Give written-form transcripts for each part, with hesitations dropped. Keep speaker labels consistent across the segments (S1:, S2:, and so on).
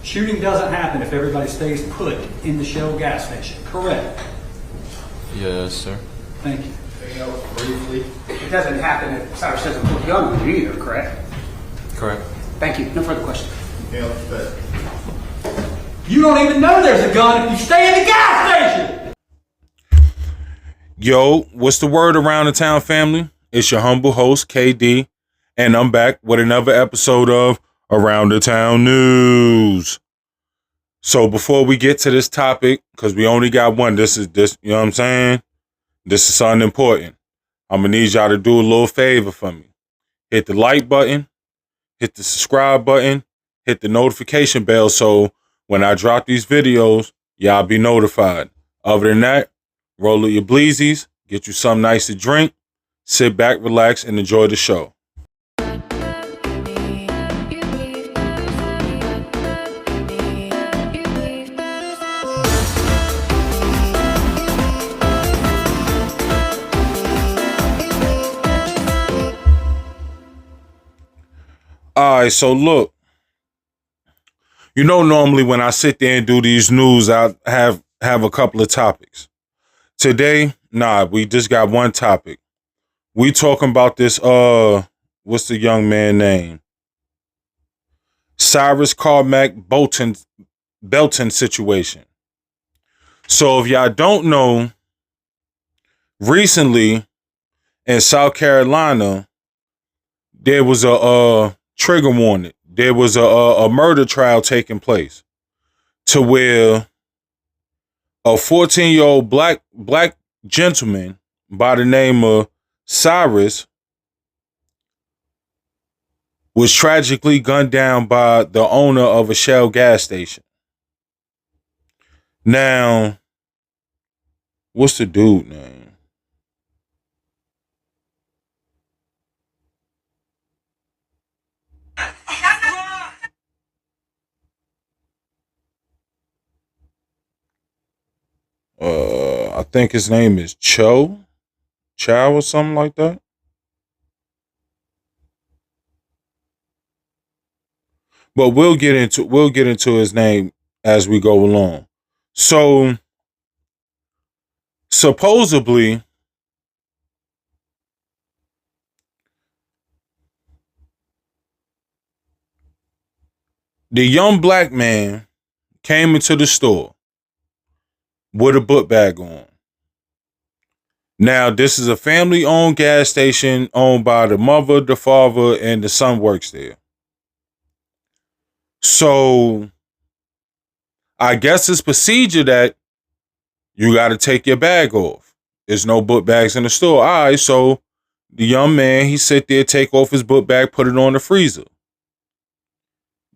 S1: Shooting doesn't happen if everybody stays put in the Shell gas station, correct?
S2: Yes, sir.
S1: Thank you.
S3: Briefly.
S4: It doesn't happen if Cyrus doesn't put a gun on you either, correct?
S2: Correct.
S4: Thank you. No further questions.
S1: You don't even know there's a gun if you stay in the gas station!
S5: Yo, what's the word around the town, family? It's your humble host, KD, and I'm back with another episode of Around the Town News. So before we get to this topic, because we only got one, you know what I'm saying? This is something important. I'm going to need y'all to do a little favor for me. Hit the like button, hit the subscribe button, hit the notification bell so when I drop these videos, y'all be notified. Other than that, roll up your bleezies, get you something nice to drink, sit back, relax, and enjoy the show. All right, so look, you know, normally when I sit there and do these news, I have a couple of topics. Today, we just got one topic. We talking about this, what's the young man name? Cyrus Carmack Belton situation. So if y'all don't know, recently in South Carolina, there was a trigger warning. There was a murder trial taking place to where a 14-year-old black gentleman by the name of Cyrus was tragically gunned down by the owner of a Shell gas station. Now, what's the dude name? I think his name is Chow or something like that. But we'll get into his name as we go along. So supposedly the young black man came into the store with a book bag on. Now, this is a family-owned gas station owned by the mother, the father, and the son works there. So, I guess it's procedure that you got to take your bag off. There's no book bags in the store. All right, so the young man, he sit there, take off his book bag, put it on the freezer.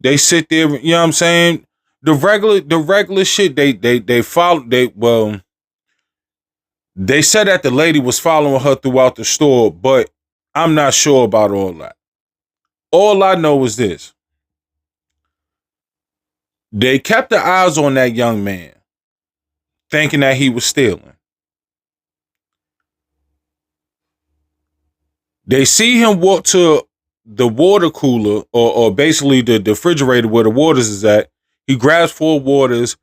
S5: They sit there, you know what I'm saying? The regular shit, they follow, they said that the lady was following her throughout the store, but I'm not sure about all that. All I know is this. They kept their eyes on that young man, thinking that he was stealing. They see him walk to the water cooler, or basically the refrigerator where the waters is at. He grabs 4 waters,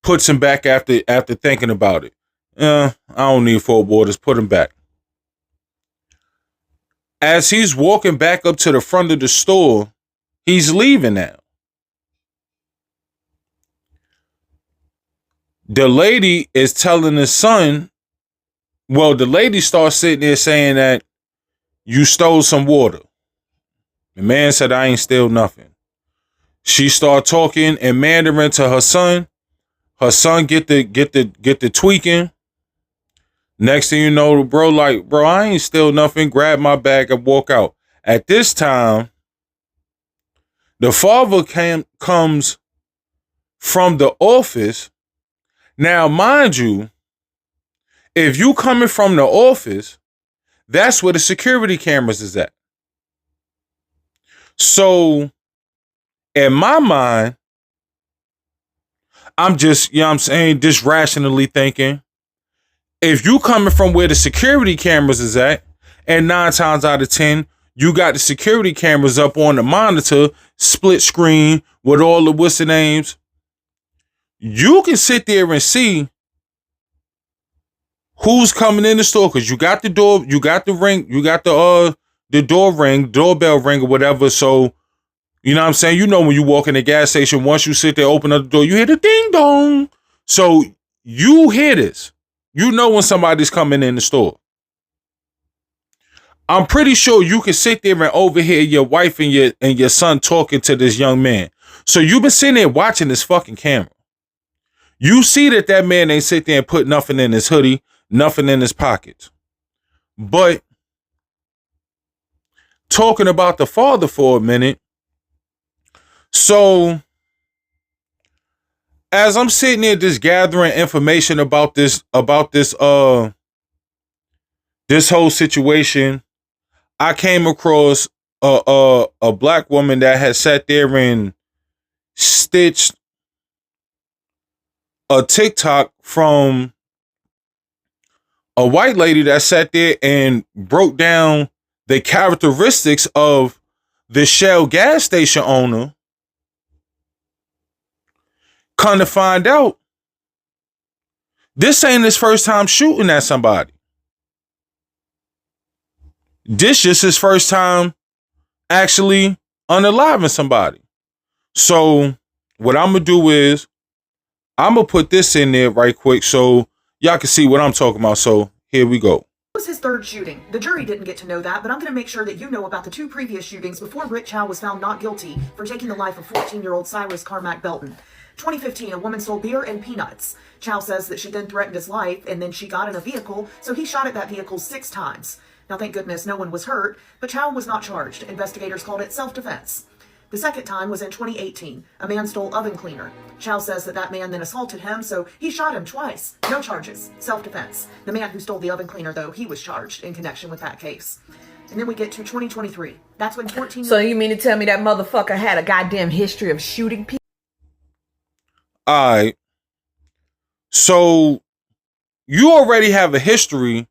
S5: puts them back after thinking about it. I don't need 4 waters, put them back. As he's walking back up to the front of the store, he's leaving now. The lady is telling his son, the lady starts sitting there saying that you stole some water. The man said, I ain't steal nothing. She started talking in Mandarin to her son. Her son get the tweaking. Next thing you know, bro, I ain't steal nothing. Grab my bag and walk out. At this time, the father comes from the office. Now, mind you, if you coming from the office, that's where the security cameras is at. So, in my mind, I'm just, you know what I'm saying, just rationally thinking, if you coming from where the security cameras is at, and 9 times out of 10, You got the security cameras up on the monitor, split screen with all the what's the names. You can sit there and see who's coming in the store because you got the door, you got the ring, you got the door ring, doorbell ring or whatever. So you know what I'm saying? You know when you walk in the gas station, once you sit there, open up the door, you hear the ding dong. So you hear this. You know when somebody's coming in the store. I'm pretty sure you can sit there and overhear your wife and your son talking to this young man. So you've been sitting there watching this fucking camera. You see that man ain't sit there and put nothing in his hoodie, nothing in his pockets. But talking about the father for a minute. So as I'm sitting there just gathering information about this this whole situation, I came across a black woman that had sat there and stitched a TikTok from a white lady that sat there and broke down the characteristics of the Shell gas station owner. Come to find out, this ain't his first time shooting at somebody. This just his first time actually unaliving somebody. So what I'm going to do is I'm going to put this in there right quick so y'all can see what I'm talking about. So here we go.
S3: Was his third shooting. The jury didn't get to know that, but I'm going to make sure that you know about the 2 previous shootings before Chow was found not guilty for taking the life of 14-year-old Cyrus Carmack Belton. 2015, a woman sold beer and peanuts. Chow says that she then threatened his life, and then she got in a vehicle, so he shot at that vehicle 6 times. Now, thank goodness no one was hurt, but Chow was not charged. Investigators called it self-defense. The second time was in 2018. A man stole oven cleaner. Chow says that man then assaulted him, so he shot him twice. No charges. Self-defense. The man who stole the oven cleaner, though, he was charged in connection with that case. And then we get to 2023. That's when 14...
S6: So you mean to tell me that motherfucker had a goddamn history of shooting people?
S5: All right. So you already have a history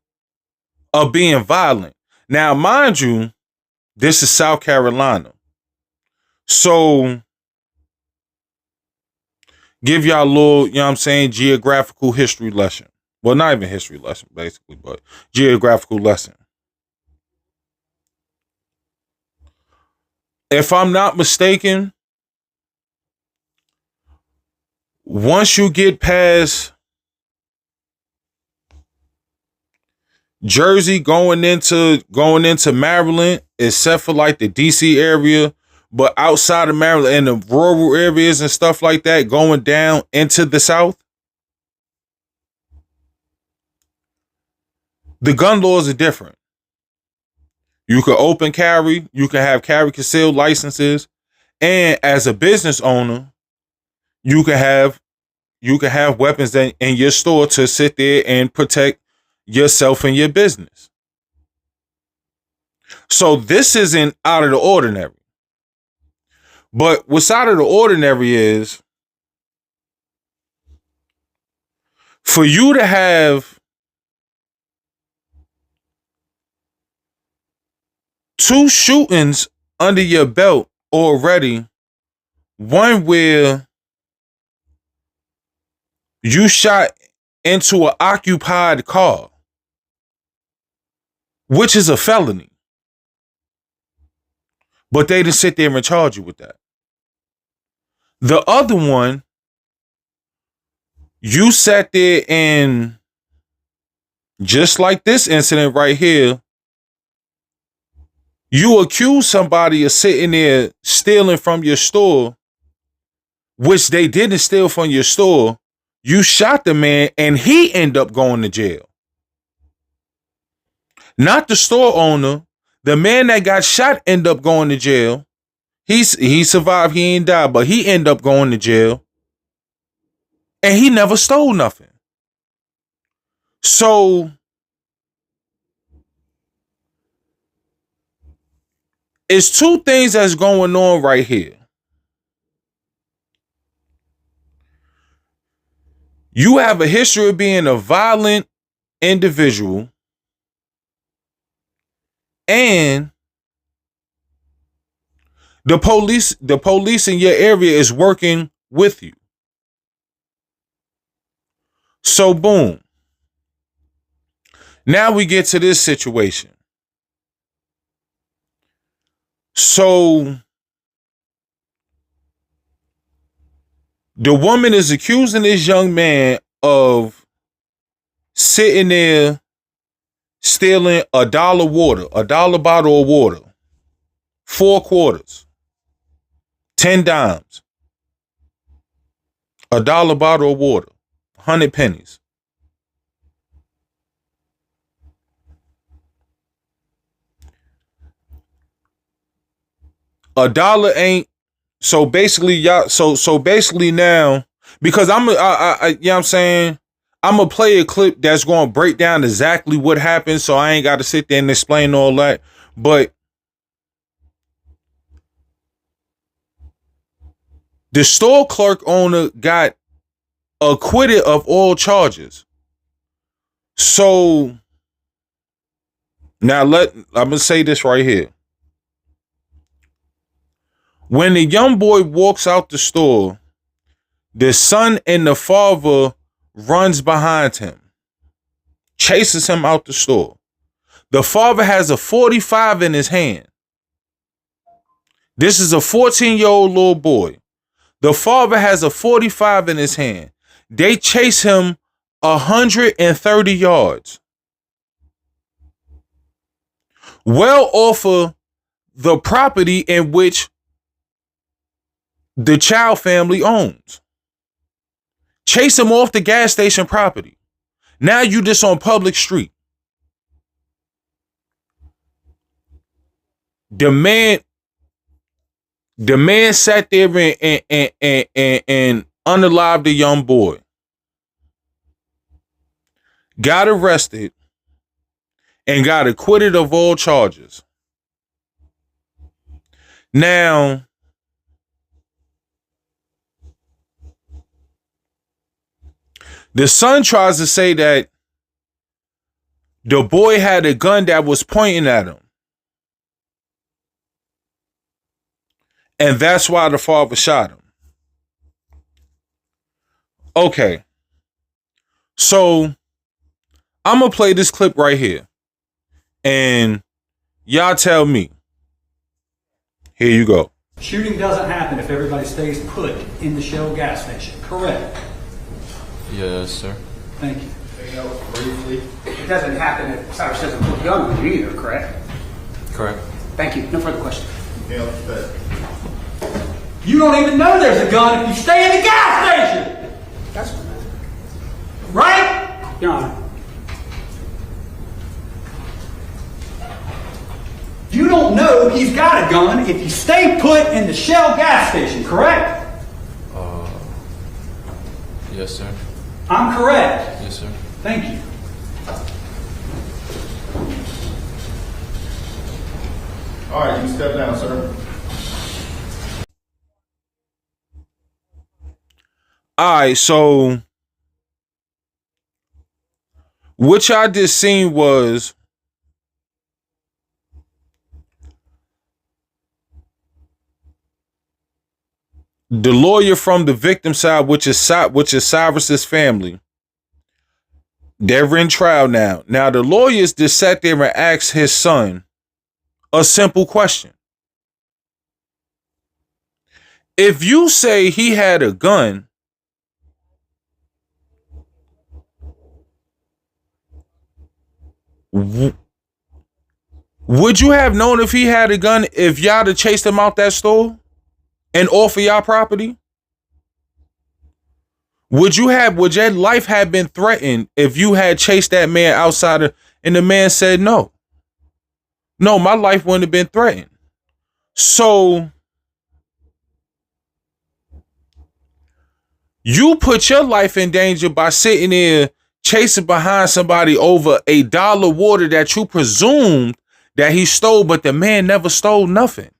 S5: of being violent. Now, mind you, this is South Carolina. So give y'all a little, you know what I'm saying, geographical history lesson. Well, not even history lesson, basically, but geographical lesson. If I'm not mistaken, once you get past Jersey going into Maryland, except for like the DC area, but outside of Maryland and the rural areas and stuff like that, going down into the South, the gun laws are different. You can open carry, you can have carry concealed licenses, and as a business owner, you can have weapons in your store to sit there and protect yourself and your business. So this isn't out of the ordinary. But what's out of the ordinary is for you to have 2 shootings under your belt already. One where you shot into an occupied car, which is a felony. But they didn't sit there and charge you with that. The other one, you sat there and, just like this incident right here, you accuse somebody of sitting there stealing from your store, which they didn't steal from your store. You shot the man and he ended up going to jail. Not the store owner. The man that got shot ended up going to jail. He survived, he ain't died, but he ended up going to jail. And he never stole nothing. So it's 2 things that's going on right here. You have a history of being a violent individual, and The police in your area is working with you. So boom. Now we get to this situation. So the woman is accusing this young man of sitting there stealing a dollar bottle of water, 4 quarters, 10 dimes, a dollar bottle of water, 100 pennies. A dollar ain't. So basically, y'all. So basically now, because you know what I'm saying, I'm gonna play a clip that's gonna break down exactly what happened. So I ain't got to sit there and explain all that. But the store clerk owner got acquitted of all charges. So now I'm gonna say this right here. When the young boy walks out the store, the son and the father runs behind him, chases him out the store. The father has a 45 in his hand. This is a 14-year-old little boy. The father has a 45 in his hand. They chase him 130 yards. Well off of the property in which the Chow family owns. Chase him off the gas station property. Now you just on public street. The man sat there and unalived the young boy. Got arrested and got acquitted of all charges. Now, the son tries to say that the boy had a gun that was pointing at him. And that's why the father shot him. Okay. So, I'm going to play this clip right here. And y'all tell me. Here you go.
S1: Shooting doesn't happen if everybody stays put in the Shell gas station. Correct.
S2: Yes, sir.
S1: Thank you.
S4: Briefly. It doesn't happen if Cyrus doesn't put a gun on you either, correct?
S2: Correct.
S4: Thank you. No further questions.
S1: You don't even know there's a gun if you stay in the gas station.
S4: That's
S1: Right?
S4: Your Honor.
S1: You don't know he's got a gun if you stay put in the Shell gas station. Correct?
S2: Yes, sir.
S1: I'm correct.
S2: Yes, sir.
S1: Thank you.
S7: All right, you step down, sir.
S5: All right, so what y'all just seen was the lawyer from the victim side, which is Cyrus's family. They're in trial now. Now the lawyers just sat there and asked his son a simple question. If you say he had a gun, would you have known if he had a gun if y'all had chased him out that store and off of y'all property? Would your life have been threatened if you had chased that man outside of, and the man said no? No, my life wouldn't have been threatened. So you put your life in danger by sitting there chasing behind somebody over a dollar water that you presumed that he stole, but the man never stole nothing.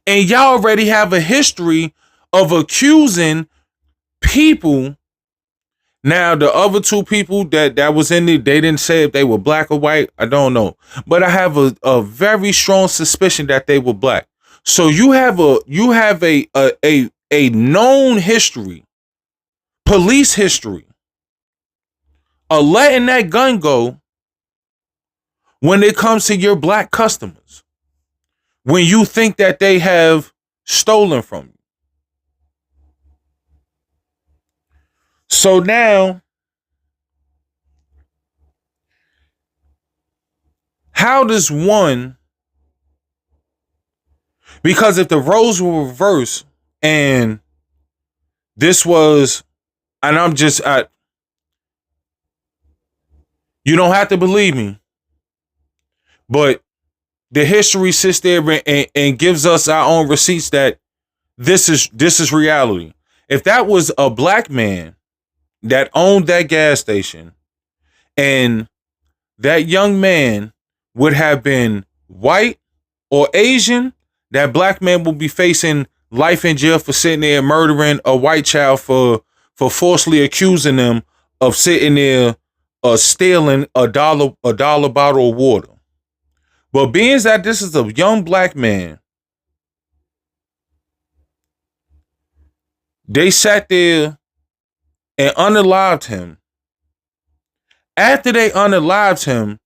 S5: And y'all already have a history of accusing people Now, the other two people that was in there, they didn't say if they were black or white. I don't know. But I have a very strong suspicion that they were black. So you have a known history, police history, of letting that gun go when it comes to your black customers. When you think that they have stolen from you. So now, how does one, because if the roles were reversed and this was, and you don't have to believe me, but the history sits there and gives us our own receipts that this is reality. If that was a black man that owned that gas station and that young man would have been white or Asian, that black man will be facing life in jail for sitting there and murdering a white child for falsely accusing them of sitting there stealing a dollar bottle of water. But being that this is a young black man, they sat there and unalived him. After they unalived him,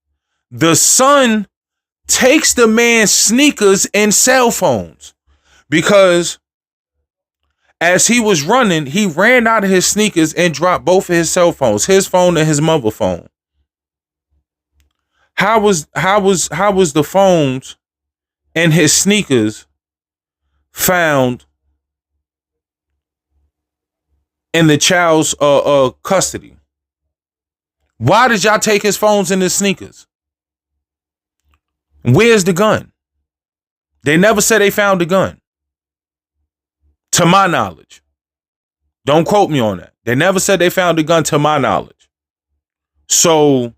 S5: the son takes the man's sneakers and cell phones because as he was running, he ran out of his sneakers and dropped both of his cell phones, his phone and his mother's phone. How was the phones and his sneakers found in the child's custody? Why did y'all take his phones and his sneakers? Where's the gun? They never said they found the gun. To my knowledge. Don't quote me on that. They never said they found the gun to my knowledge. So,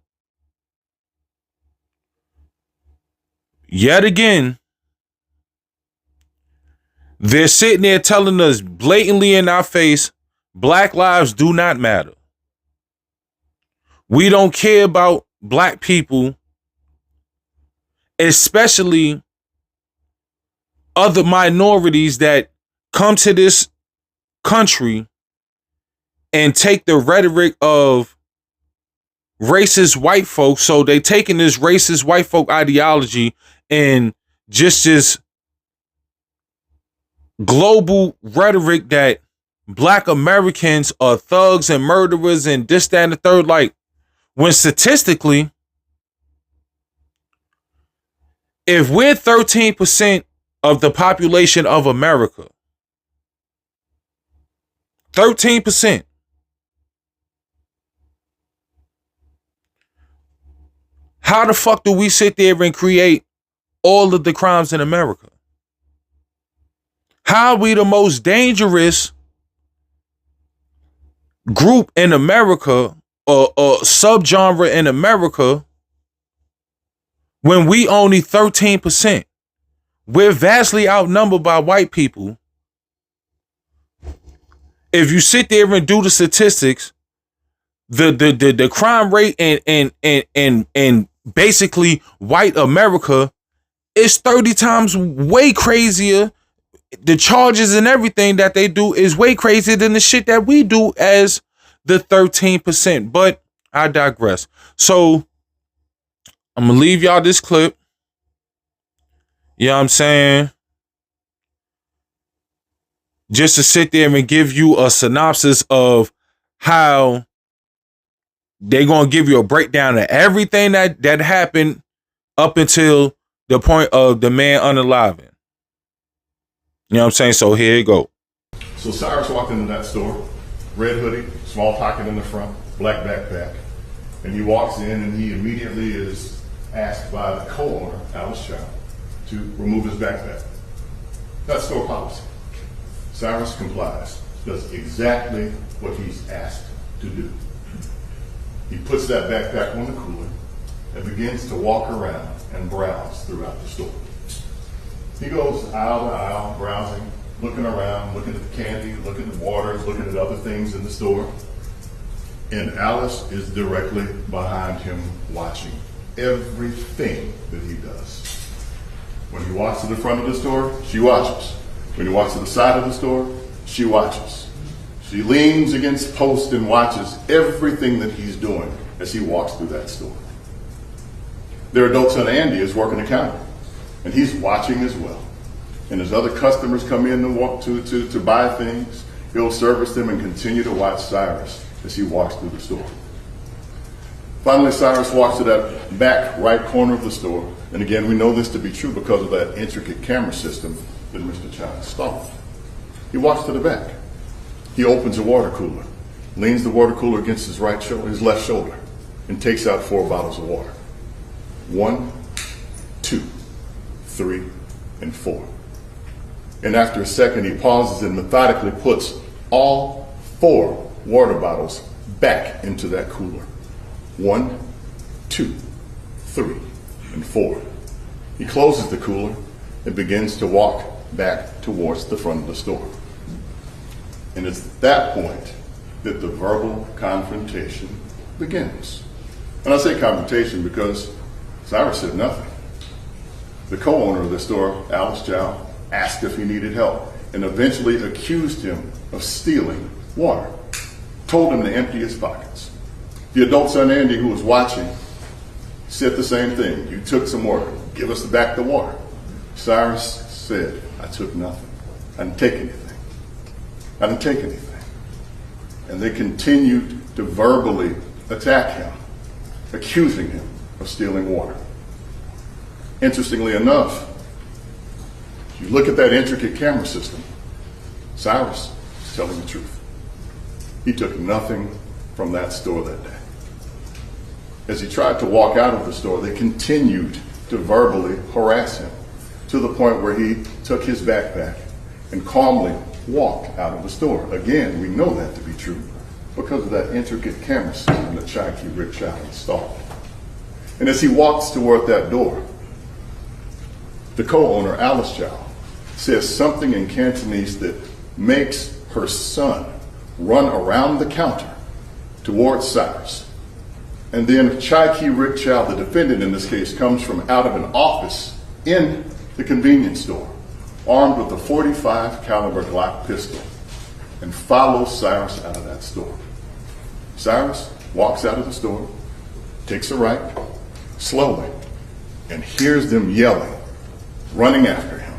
S5: yet again, they're sitting there telling us blatantly in our face, black lives do not matter. We don't care about black people, especially other minorities that come to this country and take the rhetoric of racist white folks. So they taking this racist white folk ideology and just this global rhetoric that black Americans are thugs and murderers and this, that, and the third. Like, when statistically, if we're 13% of the population of America, 13%, how the fuck do we sit there and create all of the crimes in America? How are we the most dangerous group in America or subgenre in America when we only 13%? We're vastly outnumbered by white people. If you sit there and do the statistics, the crime rate and basically white America is 30 times way crazier. The charges and everything that they do is way crazier than the shit that we do as the 13%. But I digress. So I'm gonna leave y'all this clip. You know what I'm saying? Just to sit there and give you a synopsis of how they're gonna give you a breakdown of everything that happened up until the point of the man unaliving. You know what I'm saying? So here you go.
S7: So Cyrus walked into that store, red hoodie, small pocket in the front, black backpack. And he walks in and he immediately is asked by the co-owner, Alice Chow, to remove his backpack. That's store policy. Cyrus complies, does exactly what he's asked to do. He puts that backpack on the cooler and begins to walk around and browse throughout the store. He goes aisle to aisle, browsing, looking around, looking at the candy, looking at the waters, looking at other things in the store. And Alice is directly behind him watching everything that he does. When he walks to the front of the store, she watches. When he walks to the side of the store, she watches. She leans against posts and watches everything that he's doing as he walks through that store. Their adult son Andy is working the counter, and he's watching as well. And as other customers come in to buy things, he'll service them and continue to watch Cyrus as he walks through the store. Finally, Cyrus walks to that back right corner of the store. And again, we know this to be true because of that intricate camera system that Mr. Chow installed. He walks to the back. He opens a water cooler, leans the water cooler against his left shoulder, and takes out 4 bottles of water. 1, 2, 3, and 4. And after a second, he pauses and methodically puts all 4 water bottles back into that cooler. 1, 2, 3, and 4. He closes the cooler and begins to walk back towards the front of the store. And it's at that point that the verbal confrontation begins. And I say confrontation because Cyrus said nothing. The co-owner of the store, Alice Chow, asked if he needed help and eventually accused him of stealing water, told him to empty his pockets. The adult son Andy, who was watching, said the same thing. You took some water. Give us back the water. Cyrus said, I took nothing. I didn't take anything. I didn't take anything. And they continued to verbally attack him, accusing him of stealing water. Interestingly enough, if you look at that intricate camera system, Cyrus is telling the truth. He took nothing from that store that day. As he tried to walk out of the store, they continued to verbally harass him to the point where he took his backpack and calmly walked out of the store. Again, we know that to be true because of that intricate camera system that Rick Chow installed. And as he walks toward that door, the co-owner, Alice Chow, says something in Cantonese that makes her son run around the counter towards Cyrus. And then Rick Chow, the defendant in this case, comes from out of an office in the convenience store, armed with a .45 caliber Glock pistol, and follows Cyrus out of that store. Cyrus walks out of the store, takes a right, slowly, and hears them yelling, running after him,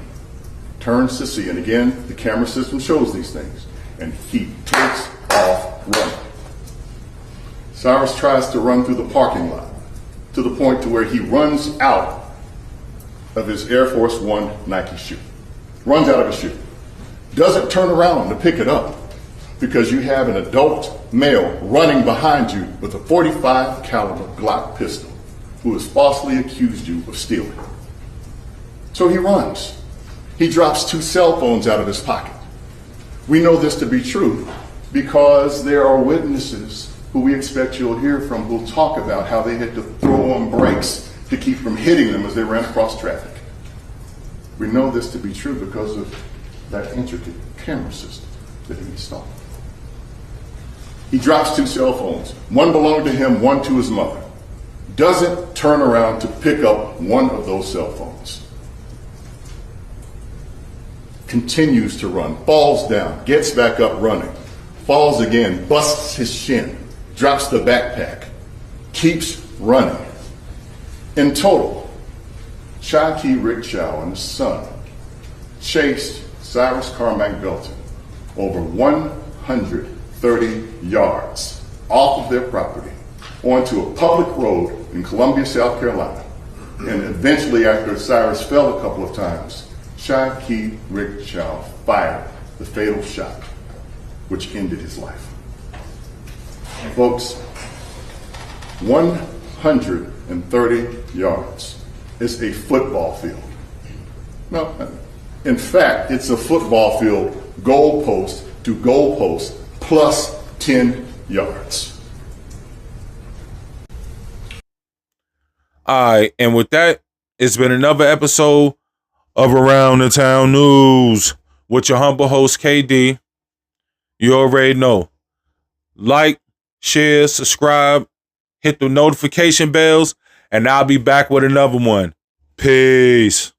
S7: turns to see, and again, the camera system shows these things, and he takes off running. Cyrus tries to run through the parking lot to the point to where he runs out of his Air Force One Nike shoe. Runs out of his shoe. Doesn't turn around to pick it up because you have an adult male running behind you with a .45 caliber Glock pistol who has falsely accused you of stealing. So he runs. He drops 2 cell phones out of his pocket. We know this to be true because there are witnesses who we expect you'll hear from who'll talk about how they had to throw on brakes to keep from hitting them as they ran across traffic. We know this to be true because of that intricate camera system that he installed. He drops 2 cell phones. One belonged to him, one to his mother. Doesn't turn around to pick up one of those cell phones. Continues to run, falls down, gets back up running, falls again, busts his shin, drops the backpack, keeps running. In total, Rick Chow and his son chased Cyrus Carmack Belton over 130 yards off of their property onto a public road in Columbia, South Carolina. And eventually, after Cyrus fell a couple of times, Rick Chow fired the fatal shot, which ended his life. Folks, 130 yards is a football field. No, in fact, it's a football field goalpost to goalpost plus 10 yards.
S5: All right, and with that, it's been another episode of Around the Town News with your humble host, KD. You already know. Like, share, subscribe, hit the notification bells, and I'll be back with another one. Peace.